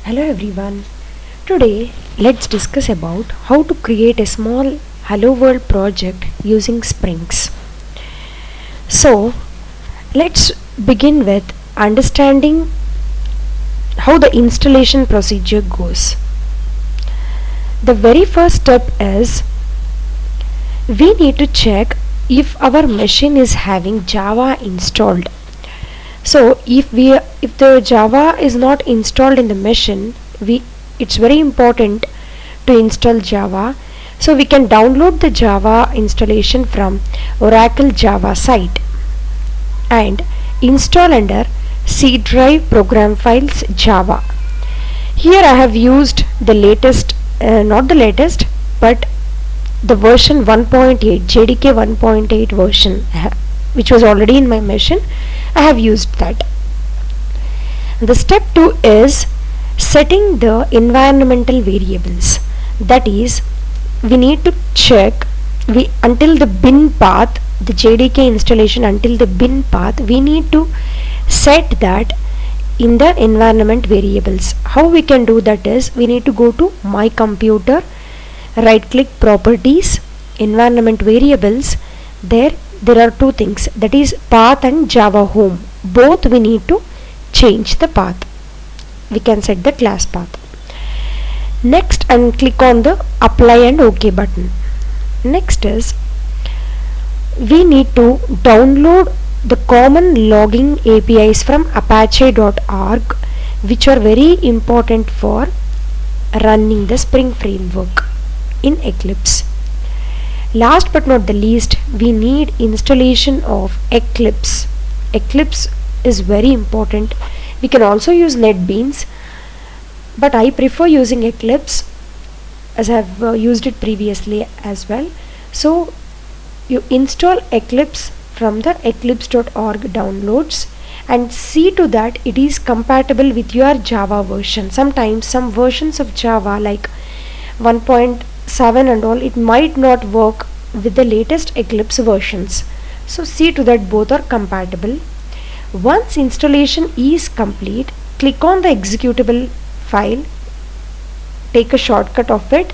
Hello everyone. Today let's discuss about how to create a small Hello World project using Springs. So let's begin with understanding how the installation procedure goes. The very first step is we need to check if our machine is having Java installed. So if the Java is not installed in the machine, it's very important to install Java. So we can download the Java installation from Oracle Java site and install under C drive program files Java. Here I have used the latest, not the latest, but the version 1.8, JDK 1.8 version, which was already in my machine. I have used that. The step 2 is setting the environmental variables. That is, we need to check until the bin path, the JDK installation until the bin path, we need to set that in the environment variables. How we can do that is we need to go to my computer, right click properties, environment variables. There are two things, that is path and Java home. Both we need to change the path. We can set the class path. Next, and click on the apply and OK button. Next is we need to download the common logging APIs from apache.org, which are very important for running the Spring framework in Eclipse. Last but not the least, we need installation of Eclipse. Eclipse is very important. We can also use NetBeans, but I prefer using Eclipse as I have used it previously as well. So you install Eclipse from the eclipse.org downloads and see to that it is compatible with your Java version. Sometimes some versions of Java like 1.7 and all, it might not work with the latest Eclipse versions. So see to that both are compatible. Once installation is complete, click on the executable file, take a shortcut of it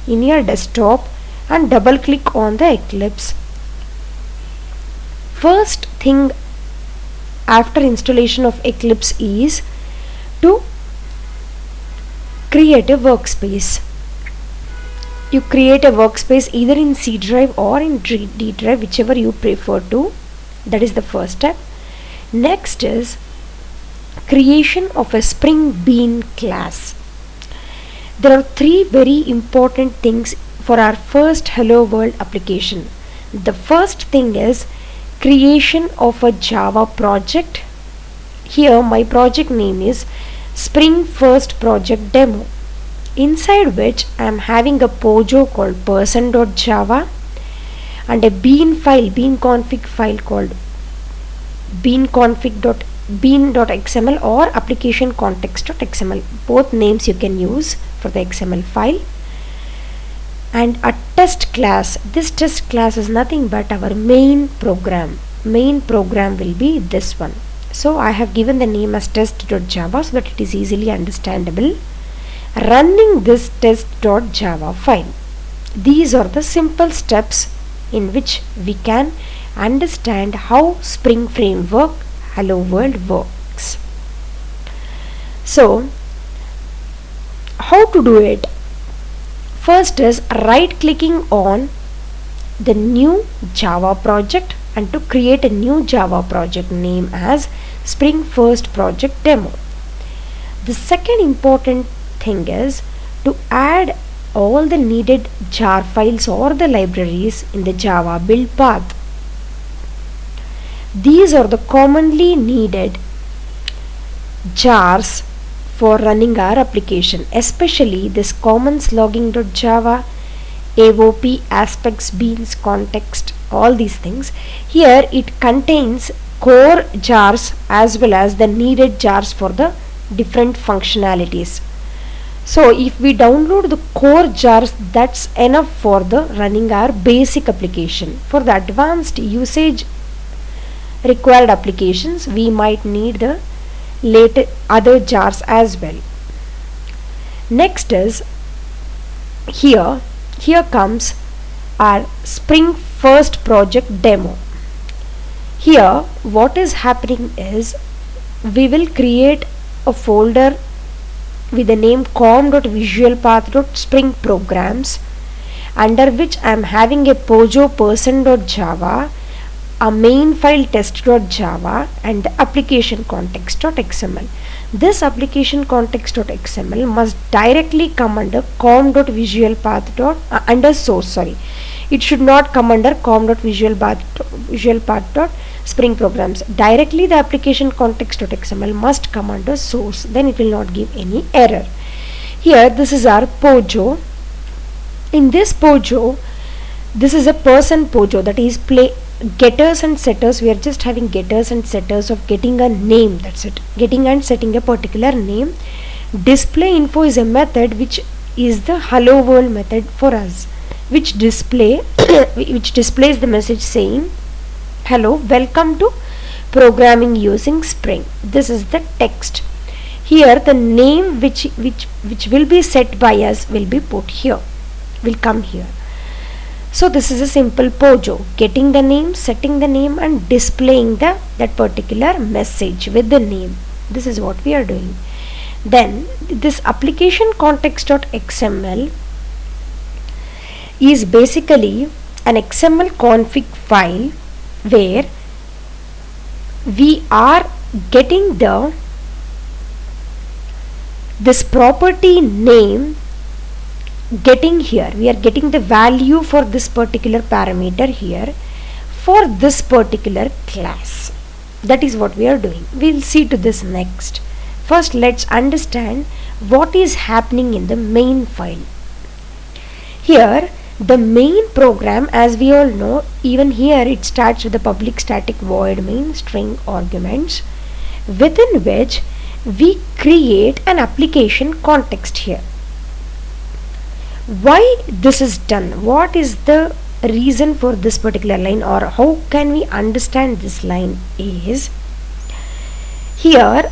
in your desktop and double click on the Eclipse. First thing after installation of Eclipse is to create a workspace. You create a workspace either in C drive or in D drive, whichever you prefer to. That is the first step. Next is creation of a Spring Bean class. There are three very important things for our first Hello World application. The first thing is creation of a Java project. Here my project name is Spring First Project Demo, inside which I am having a pojo called person.java and a bean config file called bean.xml or application context.xml. Both names you can use for the XML file. And a test class. This test class is nothing but our main program. Main program will be this one. So I have given the name as test.java so that it is easily understandable. Running this test.java file. These are the simple steps in which we can understand how Spring Framework Hello World works. So how to do it? First is right clicking on the new Java project and to create a new Java project name as Spring First Project Demo. The second important thing is to add all the needed jar files or the libraries in the Java build path. These are the commonly needed jars for running our application, especially this commons logging.java, AOP, aspects, beans, context, all these things. Here it contains core jars as well as the needed jars for the different functionalities. So if we download the core jars, that's enough for the running our basic application. For the advanced usage required applications, we might need the later other jars as well. Next is here comes our Spring first project demo. Here what is happening is we will create a folder with the name com.visualpath.spring programs, under which I am having a pojo person.java, a main file test.java, and the application context.xml. This application context.xml must directly come under com.visualpath. Under source, sorry, it should not come under com.visualpath.spring programs. Directly the application context.xml must come under source, then it will not give any error. Here this is our pojo. In this pojo, this is a person pojo, that is getters and setters. We are just having getters and setters of getting a name, that's it, getting and setting a particular name. Display info is a method which is the hello world method for us, which displays the message saying hello, welcome to programming using Spring. This is the text. Here the name which will be set by us will be put here, will come here. So this is a simple pojo, getting the name, setting the name, and displaying that particular message with the name. This is what we are doing. Then this application context.xml is basically an XML config file where we are getting this property name, getting here, we are getting the value for this particular parameter here for this particular class. That is what we are doing. We will see to this next. First let's understand what is happening in the main file. Here the main program, as we all know, even here it starts with the public static void main string arguments, within which we create an application context here. Why this is done? What is the reason for this particular line, or how can we understand this line is, here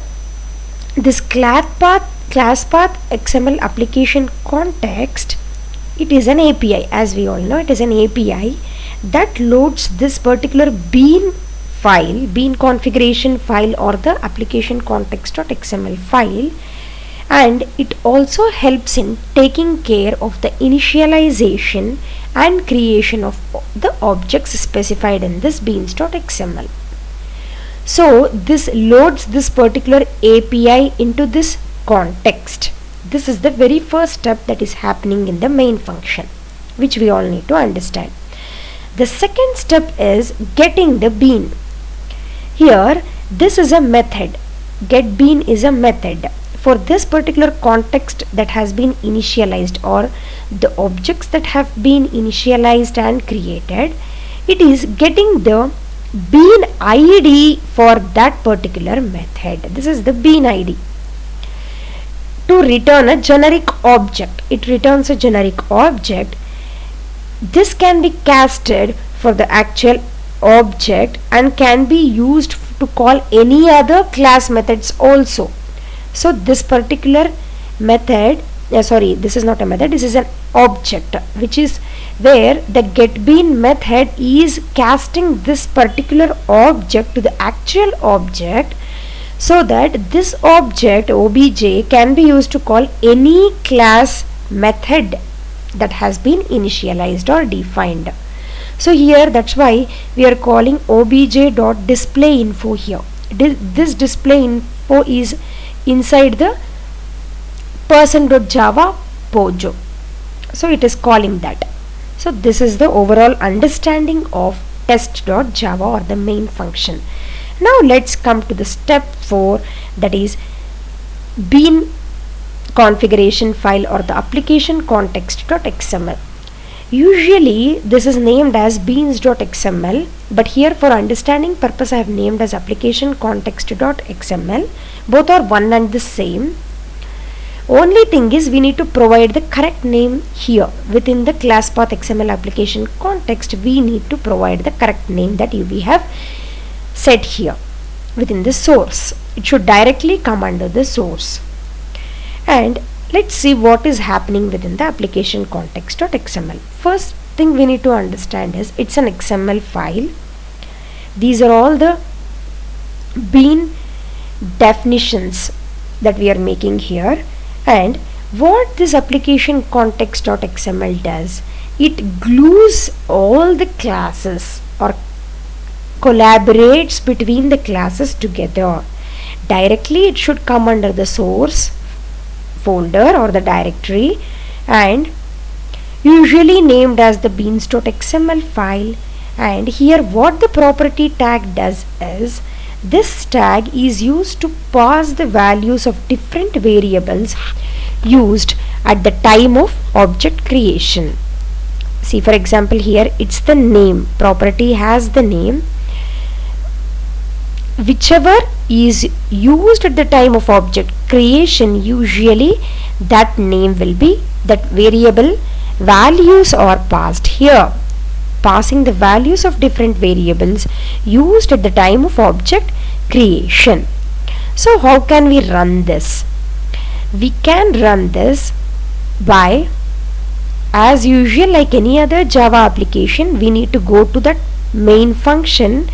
this class path XML application context, it is an API. As we all know, it is an API that loads this particular bean file, bean configuration file, or the application context.xml file, and it also helps in taking care of the initialization and creation of the objects specified in this beans.xml. So this loads this particular API into this context. This is the very first step that is happening in the main function, which we all need to understand. The second step is getting the bean. Here this is a method. Get bean is a method for this particular context that has been initialized, or the objects that have been initialized and created. It is getting the bean ID for that particular method. This is the bean ID. To return a generic object, it returns a generic object. This can be casted for the actual object and can be used to call any other class methods also. So this particular method, this is not a method, this is an object, which is where the getBean method is casting this particular object to the actual object, so that this object obj can be used to call any class method that has been initialized or defined. So here that's why we are calling obj.displayInfo here. This display info is inside the person.java pojo, so it is calling that. So this is the overall understanding of test.java, or the main function. Now let's come to the step 4, that is bean configuration file, or the application context.xml. Usually this is named as beans.xml, but here for understanding purpose I have named as application context.xml. Both are one and the same. Only thing is we need to provide the correct name here. Within the class path XML application context, we need to provide the correct name that we have set here within the source. It should directly come under the source. And Let's see what is happening within the application context.xml. First thing we need to understand is it's an XML file. These are all the bean definitions that we are making here, and what this application context.xml does, it glues all the classes or collaborates between the classes together. Directly it should come under the source folder or the directory, and usually named as the beans.xml file. And here what the property tag does is, this tag is used to pass the values of different variables used at the time of object creation. See, for example, here it's the name. Property has the name. Whichever is used at the time of object creation, usually that name will be, that variable values are passed here, passing the values of different variables used at the time of object creation. So how can we run this? We can run this by, as usual, like any other Java application, we need to go to that main function,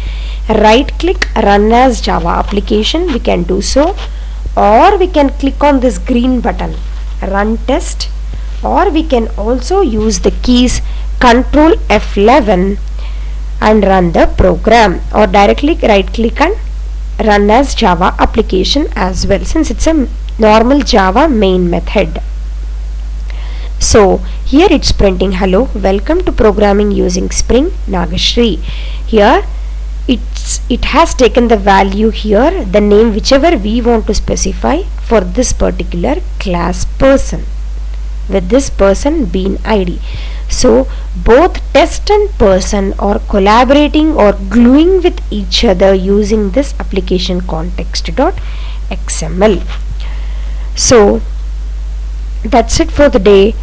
right click, run as Java application. We can do so, or we can click on this green button, run test, or we can also use the keys Control F11 and run the program, or directly right click and run as Java application as well, since it's a normal Java main method. So here it's printing hello, welcome to programming using Spring, Nagashri. Here it has taken the value here, the name whichever we want to specify for this particular class person, with this person bean ID. So both test and person are collaborating or gluing with each other using this application context.xml. So that's it for the day.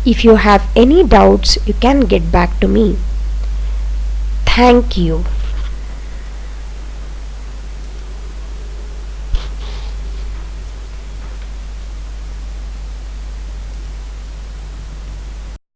If you have any doubts, you can get back to me. Thank you.